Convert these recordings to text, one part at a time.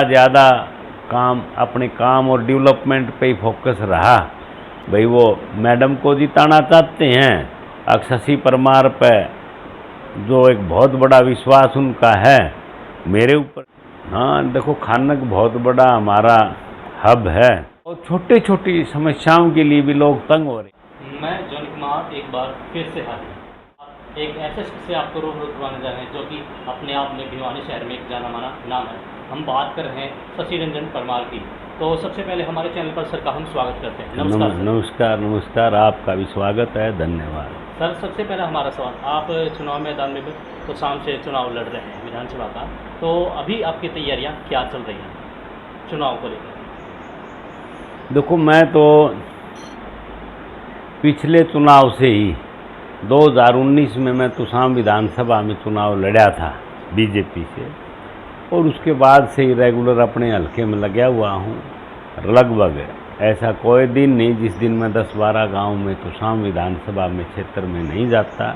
ज़्यादा काम अपने काम और डेवलपमेंट पे ही फोकस रहा। भाई वो मैडम को जिताना चाहते हैं, शशि परमार पे जो एक बहुत बड़ा विश्वास उनका है मेरे ऊपर। हाँ देखो, खानक बहुत बड़ा हमारा हब है और छोटी छोटी समस्याओं के लिए भी लोग तंग हो रहे। मैं जॉन कुमार एक बार फिर से हाजिर, एक ऐसे शख्स से आपको रूबरू करवाने जा रहे हैं जो कि अपने आप में भिवानी शहर में एक जाना माना नाम है। हम बात कर रहे हैं शशि रंजन परमार की। तो सबसे पहले हमारे चैनल पर सर का हम स्वागत करते हैं। नमस्कार सर। नमस्कार नमस्कार, आपका भी स्वागत है, धन्यवाद। सर सबसे पहला हमारा सवाल, आप चुनाव मैदान में तो शाम से चुनाव लड़ रहे हैं विधानसभा का, तो अभी आपकी तैयारियां क्या चल रही हैं चुनाव को लेकर? देखो, मैं तो पिछले चुनाव से ही 2019 में मैं तुसाम विधानसभा में चुनाव लड़ा था बीजेपी से, और उसके बाद से ही रेगुलर अपने हल्के में लगा हुआ हूँ। लगभग ऐसा कोई दिन नहीं जिस दिन मैं 10-12 गांव में तुसाम विधानसभा में क्षेत्र में नहीं जाता।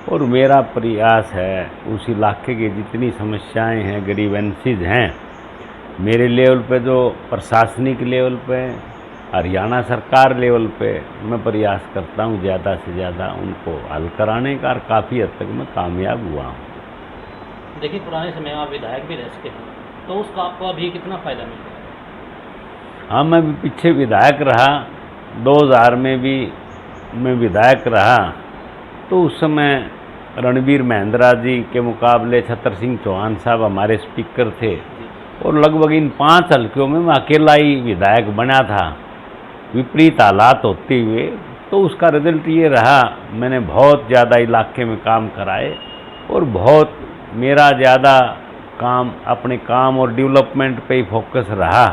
और मेरा प्रयास है उस इलाके की जितनी समस्याएं हैं, ग्रीवेंसीज हैं, मेरे लेवल पे जो प्रशासनिक लेवल पे, हरियाणा सरकार लेवल पे मैं प्रयास करता हूँ ज़्यादा से ज़्यादा उनको हल कराने का, और काफ़ी हद तक मैं कामयाब हुआ हूँ। देखिए, पुराने समय में आप विधायक भी रह चुके हैं, तो उसका आपको अभी कितना फ़ायदा मिल रहा है? हाँ, मैं भी पीछे विधायक रहा, 2000 में भी मैं विधायक रहा। तो उस समय रणबीर महेंद्रा जी के मुकाबले छतर सिंह चौहान साहब हमारे स्पीकर थे, और लगभग इन 5 हल्कों में मैं अकेला ही विधायक बना था विपरीत हालात होते हुए। तो उसका रिजल्ट ये रहा, मैंने बहुत ज़्यादा इलाके में काम कराए और बहुत मेरा ज़्यादा काम अपने काम और डेवलपमेंट पे ही फोकस रहा,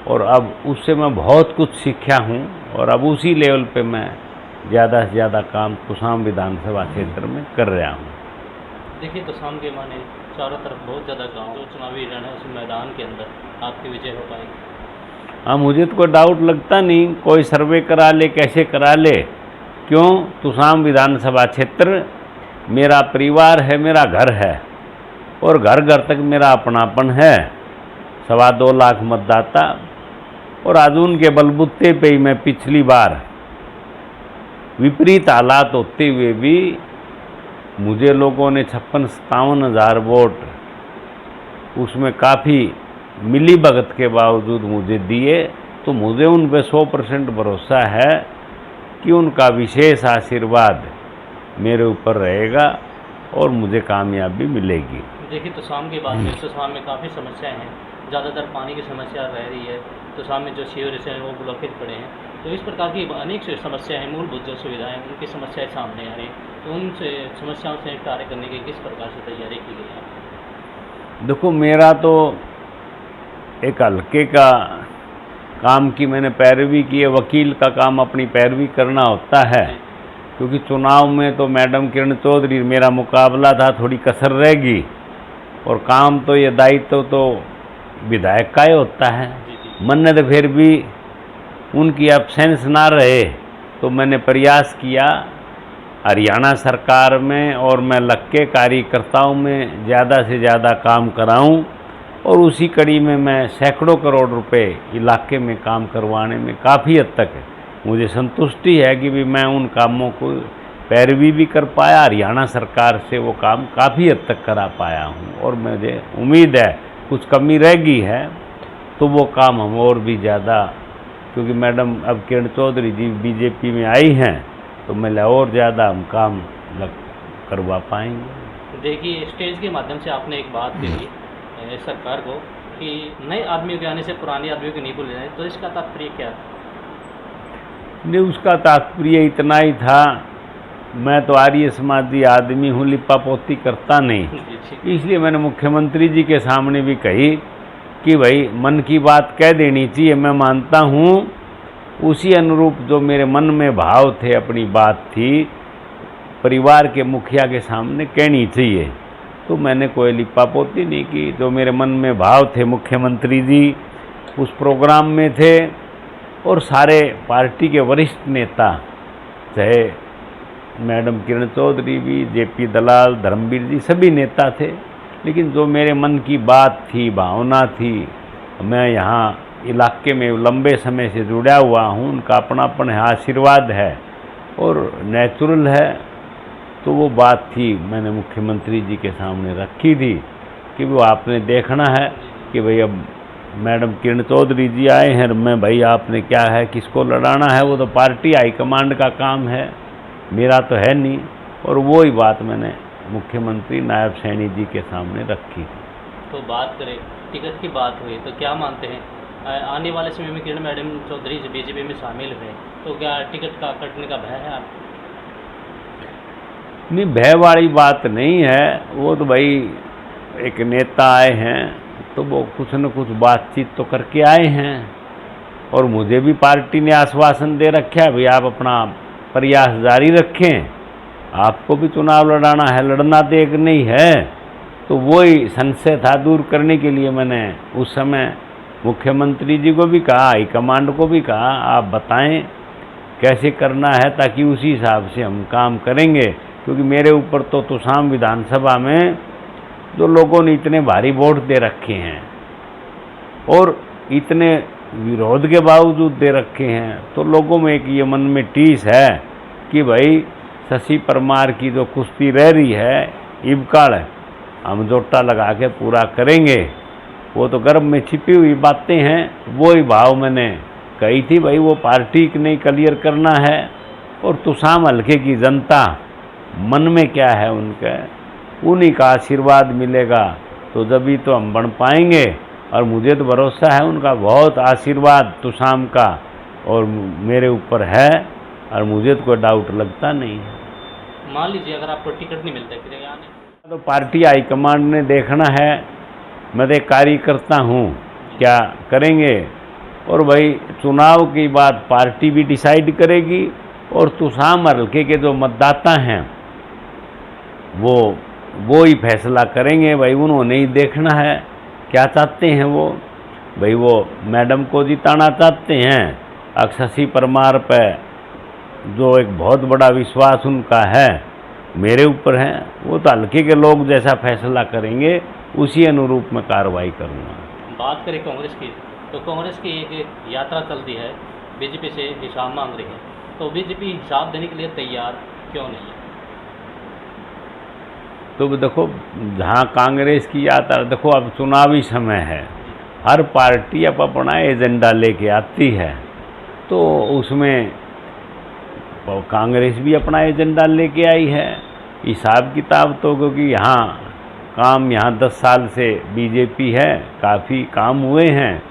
और अब उससे मैं बहुत कुछ सीखा हूँ, और अब उसी लेवल पे मैं ज़्यादा से ज़्यादा काम तुसाम विधानसभा क्षेत्र में कर रहा हूँ। देखिए, तुसाम के माने चारों तरफ बहुत ज़्यादा गाँव, जो चुनावी रण है उस मैदान के अंदर आपकी विजय हो पाएगी? हाँ, मुझे तो कोई डाउट लगता नहीं, कोई सर्वे करा ले, कैसे करा ले। क्यों? तुसाम विधानसभा क्षेत्र मेरा परिवार है, मेरा घर है, और घर घर तक मेरा अपनापन है। 2.25 लाख मतदाता, और आज उनके बलबूते पे ही मैं पिछली बार विपरीत हालात होते हुए भी मुझे लोगों ने 56-57 हज़ार वोट उसमें काफ़ी मिली भगत के बावजूद मुझे दिए। तो मुझे उन पे 100% भरोसा है कि उनका विशेष आशीर्वाद मेरे ऊपर रहेगा और मुझे कामयाबी मिलेगी। देखिए, तुसाम के बाद में तुसाम में काफ़ी समस्याएं हैं, ज़्यादातर पानी की समस्या रह रही है। तुसाम में जो सीवरेज हैं वो ब्लॉकेज पड़े हैं, तो इस प्रकार की अनेक समस्याएं हैं, मूलभूत जो सुविधाएं उनकी समस्याएं सामने आ रही हैं। तो उन समस्याओं से निपटारे करने की किस प्रकार से तैयारी की गई है? देखो, मेरा तो एक हल्के का काम की मैंने पैरवी की है। वकील का काम अपनी पैरवी करना होता है, क्योंकि चुनाव में तो मैडम किरण चौधरी मेरा मुकाबला था, थोड़ी कसर रहेगी, और काम तो ये दायित्व तो विधायक का ही होता है। मन तो फिर भी उनकी एब्सेंस ना रहे, तो मैंने प्रयास किया हरियाणा सरकार में, और मैं लक्के कार्यकर्ताओं में ज़्यादा से ज़्यादा काम कराऊं, और उसी कड़ी में मैं सैकड़ों करोड़ रुपए इलाके में काम करवाने में काफ़ी हद तक मुझे संतुष्टि है कि भी मैं उन कामों को पैरवी भी कर पाया, हरियाणा सरकार से वो काम काफ़ी हद तक करा पाया हूँ। और मुझे उम्मीद है कुछ कमी रह गई है तो वो काम हम और भी ज़्यादा, क्योंकि मैडम अब किरण चौधरी जी बीजेपी में आई हैं, तो मैं और ज़्यादा हम काम करवा पाएंगे। देखिए, स्टेज के माध्यम से आपने एक बात कही सरकार को कि नए आदमियों के आने से पुराने आदमियों को नहीं भूले जाए, तो इसका तात्पर्य क्या है? नहीं, उसका तात्पर्य इतना ही था, मैं तो आर्य समाजी आदमी हूँ, लिपा पोती करता नहीं। इसलिए मैंने मुख्यमंत्री जी के सामने भी कही कि भाई मन की बात कह देनी चाहिए। मैं मानता हूँ उसी अनुरूप जो मेरे मन में भाव थे, अपनी बात थी, परिवार के मुखिया के सामने कहनी चाहिए। तो मैंने कोई लिपापोती नहीं की, जो मेरे मन में भाव थे मुख्यमंत्री जी उस प्रोग्राम में थे, और सारे पार्टी के वरिष्ठ नेता, चाहे मैडम किरण चौधरी भी, जेपी दलाल, धर्मवीर जी, सभी नेता थे। लेकिन जो मेरे मन की बात थी, भावना थी, मैं यहाँ इलाके में लंबे समय से जुड़ा हुआ हूँ, उनका अपनापन है, आशीर्वाद है और नेचुरल है। तो वो बात थी मैंने मुख्यमंत्री जी के सामने रखी थी कि वो आपने देखना है कि भाई अब मैडम किरण चौधरी जी आए हैं, मैं भाई आपने क्या है किसको लड़ाना है, वो तो पार्टी हाईकमांड का काम है, मेरा तो है नहीं। और वो ही बात मैंने मुख्यमंत्री नायब सैनी जी के सामने रखी थी। तो बात करें टिकट की बात हुई तो क्या मानते हैं आने वाले समय में किरण मैडम चौधरी बीजेपी में शामिल हुए तो क्या टिकट का कटने का भय है आपको? नहीं, भय वाली बात नहीं है। वो तो भाई एक नेता आए हैं तो वो कुछ न कुछ बातचीत तो करके आए हैं और मुझे भी पार्टी ने आश्वासन दे रखा है भाई आप अपना प्रयास जारी रखें, आपको भी चुनाव लड़ाना है, लड़ना तो एक नहीं है। तो वही संशय था दूर करने के लिए मैंने उस समय मुख्यमंत्री जी को भी कहा, हाईकमांड को भी कहा, आप बताएं कैसे करना है ताकि उसी हिसाब से हम काम करेंगे। क्योंकि मेरे ऊपर तो तुसाम विधानसभा में जो लोगों ने इतने भारी वोट दे रखे हैं और इतने विरोध के बावजूद दे रखे हैं, तो लोगों में एक ये मन में टीस है कि भाई शशि परमार की जो कुश्ती रह रही है इबकाड़ हम जोटा लगा के पूरा करेंगे। वो तो गर्भ में छिपी हुई बातें हैं, वो ही भाव मैंने कही थी भाई वो पार्टी की नहीं क्लियर करना है और तुसाम हल्के की जनता मन में क्या है उनके, उन्हीं का आशीर्वाद मिलेगा तो जब ही तो हम बन पाएंगे। और मुझे तो भरोसा है उनका बहुत आशीर्वाद तुसाम का और मेरे ऊपर है और मुझे तो कोई डाउट लगता नहीं है। मान लीजिए अगर आपको टिकट नहीं मिलता फिर आने तो पार्टी हाईकमांड ने देखना है, मैं तो एक कार्यकर्ता हूँ, क्या करेंगे। और भाई चुनाव की बात पार्टी भी डिसाइड करेगी और तुसाम हल्के के जो मतदाता हैं वो ही फैसला करेंगे। भाई उन्होंने ही देखना है क्या चाहते हैं वो। भाई वो मैडम को जिताना चाहते हैं, शशि परमार पे जो एक बहुत बड़ा विश्वास उनका है मेरे ऊपर है, वो तो हल्के के लोग जैसा फैसला करेंगे उसी अनुरूप में कार्रवाई करूँगा। बात करें कांग्रेस की तो कांग्रेस की एक यात्रा चलती है, बीजेपी से हिसाब मांग रही है, तो बीजेपी हिसाब देने के लिए तैयार क्यों नहीं है? तो देखो जहाँ कांग्रेस की यात्रा, देखो अब चुनावी समय है, हर पार्टी अब अपना एजेंडा लेके आती है, तो उसमें कांग्रेस भी अपना एजेंडा लेके आई है। हिसाब किताब तो क्योंकि यहाँ 10 साल से बीजेपी है, काफ़ी काम हुए हैं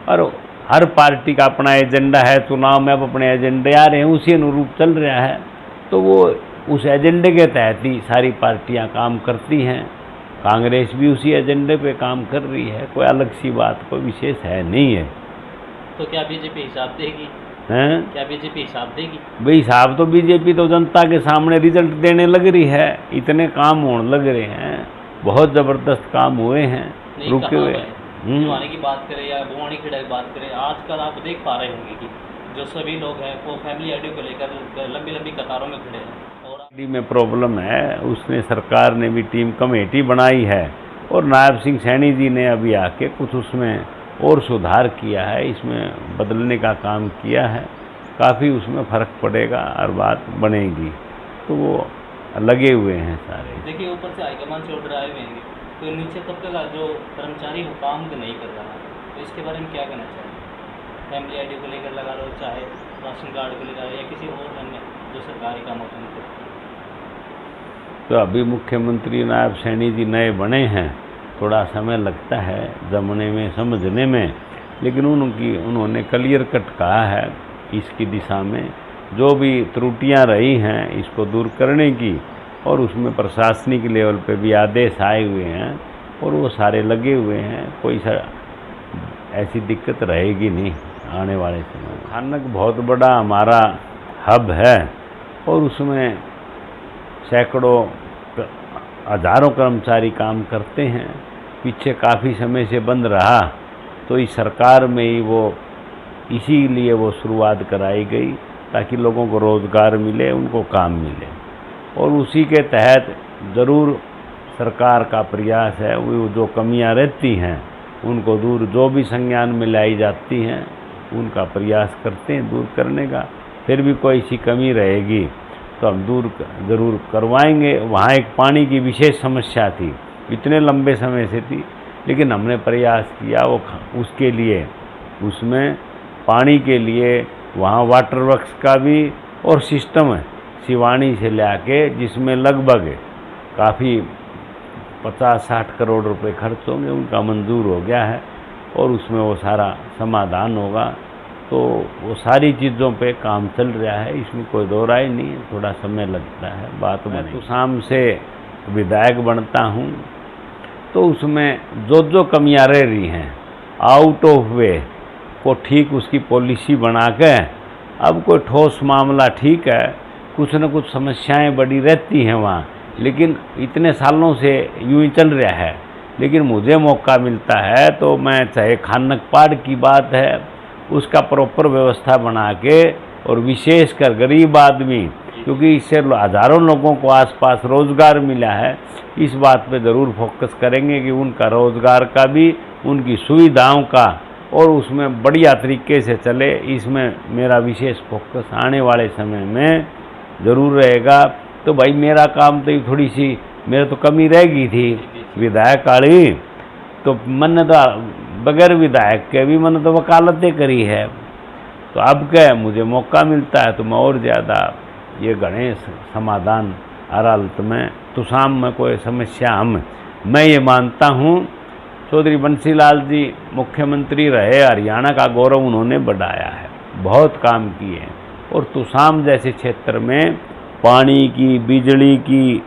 और हर पार्टी का अपना एजेंडा है, चुनाव में अब अपने एजेंडे आ रहे हैं, उसी अनुरूप चल रहा है। तो वो उस एजेंडे के तहत ही सारी पार्टियां काम करती हैं, कांग्रेस भी उसी एजेंडे पे काम कर रही है, कोई अलग सी बात कोई विशेष है नहीं है। तो क्या बीजेपी हिसाब देगी? हैं? क्या बीजेपी हिसाब देगी? भाई हिसाब तो बीजेपी तो जनता के सामने रिजल्ट देने लग रही है, इतने काम होने लग रहे हैं, बहुत ज़बरदस्त काम हुए हैं, रुके हुए। भिवानी की बात करें या भुवानी खेड़ा की बात करें, आजकल आप देख पा रहे होंगे कि जो सभी लोग हैं वो फैमिली आईडी को लेकर लंबी लंबी कतारों में खड़े हैं और आईडी में प्रॉब्लम है, उसने सरकार ने भी टीम कमेटी बनाई है और नायब सिंह सैनी जी ने अभी आके कुछ उसमें और सुधार किया है, इसमें बदलने का काम किया है, काफ़ी उसमें फ़र्क पड़ेगा और बात बनेगी। तो वो लगे हुए हैं सारे। देखिए ऊपर से हाईकमान से ऑर्डर आए हुए हैं तो नीचे तबके का जो कर्मचारी वो काम नहीं कर रहा, तो इसके बारे में क्या कहना चाहिए? फैमिली आईडी को लेकर लगा लो, चाहे राशन कार्ड को लेकर या किसी और अन्य जो सरकारी काम होते हैं। तो अभी मुख्यमंत्री नायब सैनी जी नए बने हैं, थोड़ा समय लगता है जमने में, समझने में, लेकिन उन्होंने क्लियर कट कहा है इसकी दिशा में जो भी त्रुटियां रही हैं इसको दूर करने की, और उसमें प्रशासनिक लेवल पे भी आदेश आए हुए हैं और वो सारे लगे हुए हैं, कोई ऐसी दिक्कत रहेगी नहीं आने वाले समय। खानक बहुत बड़ा हमारा हब है और उसमें सैकड़ों हजारों कर्मचारी काम करते हैं, पीछे काफ़ी समय से बंद रहा, तो इस सरकार में ही वो इसीलिए वो शुरुआत कराई गई ताकि लोगों को रोज़गार मिले, उनको काम मिले, और उसी के तहत ज़रूर सरकार का प्रयास है वो जो कमियां रहती हैं उनको दूर जो भी संज्ञान में लाई जाती हैं उनका प्रयास करते हैं दूर करने का। फिर भी कोई सी कमी रहेगी तो हम दूर ज़रूर करवाएंगे। वहाँ एक पानी की विशेष समस्या थी, इतने लंबे समय से थी, लेकिन हमने प्रयास किया उसके लिए, उसमें पानी के लिए वहाँ वाटर वर्क्स का भी और सिस्टम है सिवानी से लाके, जिसमें लगभग काफ़ी 50-60 करोड़ रुपए खर्च होंगे, उनका मंजूर हो गया है और उसमें वो सारा समाधान होगा। तो वो सारी चीज़ों पे काम चल रहा है, इसमें कोई दो राय नहीं है, थोड़ा समय लगता है बात में। तो शाम से विधायक बनता हूँ तो उसमें जो जो कमियाँ रह रही हैं आउट ऑफ वे को ठीक उसकी पॉलिसी बना के, अब कोई ठोस मामला ठीक है, कुछ न कुछ समस्याएं बड़ी रहती हैं वहाँ, लेकिन इतने सालों से यूं ही चल रहा है। लेकिन मुझे मौका मिलता है तो मैं, चाहे खानक पाड़ की बात है, उसका प्रॉपर व्यवस्था बना के, और विशेषकर गरीब आदमी, क्योंकि इससे हज़ारों लोगों को आसपास रोज़गार मिला है, इस बात पे ज़रूर फोकस करेंगे कि उनका रोज़गार का भी, उनकी सुविधाओं का, और उसमें बढ़िया तरीके से चले। इसमें मेरा विशेष फोकस आने वाले समय में ज़रूर रहेगा। तो भाई मेरा काम तो थोड़ी सी मेरे तो कमी रह गई थी विधायक वाली, तो मैंने तो बगैर विधायक के भी मैंने तो वकालतें करी है। तो अब क्या मुझे मौका मिलता है तो मैं और ज़्यादा ये गणेश समाधान अदालत में तुसाम में कोई समस्या मैं ये मानता हूँ। चौधरी बंसीलाल जी मुख्यमंत्री रहे, हरियाणा का गौरव उन्होंने बढ़ाया है, बहुत काम किए हैं, और तुसाम जैसे क्षेत्र में पानी की, बिजली की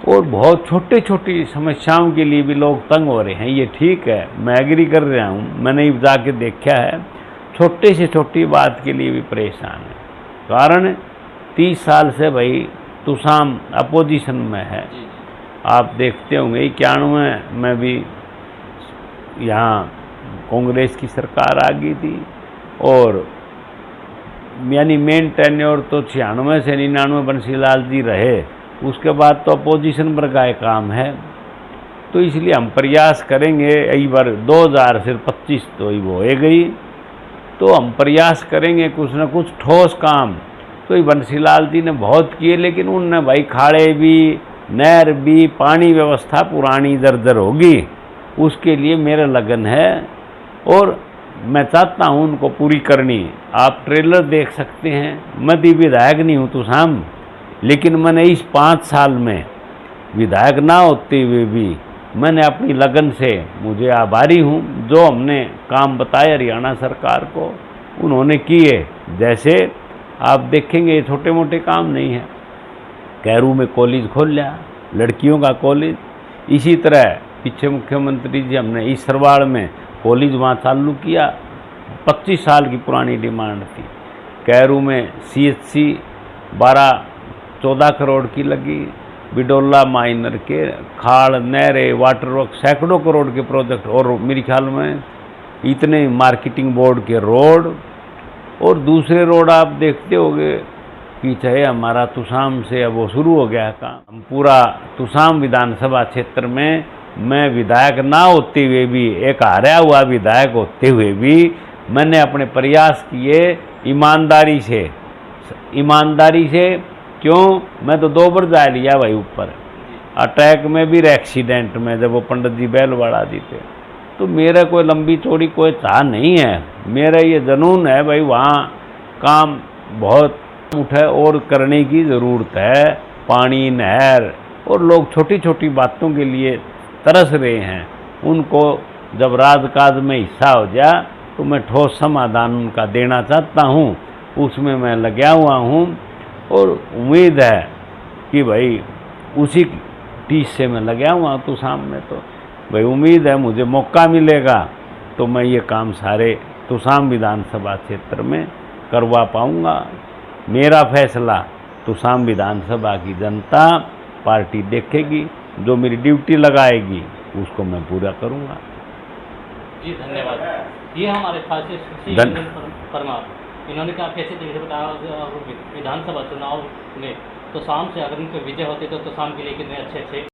और बहुत छोटी छोटी समस्याओं के लिए भी लोग तंग हो रहे हैं। ये ठीक है, मैं एग्री कर रहा हूँ, मैंने जाके देखा है, छोटे से छोटी बात के लिए भी परेशान है। कारण 30 साल से भाई तुसाम अपोजिशन में है, आप देखते होंगे 91 में भी यहाँ कांग्रेस की सरकार आ गई थी, और यानी मेन टेन्योर तो 96 से 99 बंसीलाल जी रहे, उसके बाद तो अपोजिशन पर का काम है। तो इसलिए हम प्रयास करेंगे, एक बार 2000 से 25 तो ही वो हो गई, तो हम प्रयास करेंगे कुछ न कुछ ठोस काम। तो ये बंसीलाल जी ने बहुत किए, लेकिन उनने भाई खाड़े भी, नहर भी, पानी व्यवस्था पुरानी दरदर होगी, उसके लिए मेरा लगन है और मैं चाहता हूँ उनको पूरी करनी। आप ट्रेलर देख सकते हैं, मैं भी विधायक नहीं हूँ तुसाम, लेकिन मैंने इस 5 साल में विधायक ना होते हुए भी मैंने अपनी लगन से, मुझे आभारी हूँ, जो हमने काम बताए हरियाणा सरकार को उन्होंने किए। जैसे आप देखेंगे छोटे मोटे काम नहीं है, कैरू में कॉलेज खोल लिया, लड़कियों का कॉलेज। इसी तरह पीछे मुख्यमंत्री जी हमने इस सरवाड़ में कॉलेज वहाँ चालू किया, 25 साल की पुरानी डिमांड थी। कैरू में CHC 12-14 करोड़ की लगी, बिडोला माइनर के खाड़, नहरें, वाटर वर्क, सैकड़ों करोड़ के प्रोजेक्ट, और मेरे ख्याल में इतने मार्केटिंग बोर्ड के रोड, और दूसरे रोड आप देखते होंगे कि चाहे हमारा तुसाम से अब वो शुरू हो गया काम। पूरा तुसाम विधानसभा क्षेत्र में मैं विधायक ना होते हुए भी, एक हारा हुआ विधायक होते हुए भी, मैंने अपने प्रयास किए ईमानदारी से। क्यों? मैं तो 2 बार जा लिया भाई ऊपर, अटैक में भी, एक्सीडेंट में, जब वो पंडित जी बैलवाड़ा जी थे। तो मेरा कोई लंबी चौड़ी कोई चाह नहीं है, मेरा ये जुनून है भाई वहाँ काम बहुत उठे और करने की ज़रूरत है। पानी, नहर, और लोग छोटी छोटी बातों के लिए तरस रहे हैं, उनको जब राजकाज में हिस्सा हो जाए तो मैं ठोस समाधान उनका देना चाहता हूँ, उसमें मैं लगा हुआ हूँ। और उम्मीद है कि भाई उसी टीस से मैं लगा हुआ तो सामने, तो भाई उम्मीद है मुझे मौका मिलेगा तो मैं ये काम सारे तुसाम विधानसभा क्षेत्र में करवा पाऊँगा। मेरा फैसला तुसाम विधानसभा की जनता पार्टी देखेगी, जो मेरी ड्यूटी लगाएगी उसको मैं पूरा करूँगा। जी धन्यवाद। ये हमारे खास परमार, इन्होंने काफ़ी अच्छे तरीके से बताया विधानसभा चुनाव में तुसाम से अगर उनकी विजय होती तो तुसाम के लिए कितने अच्छे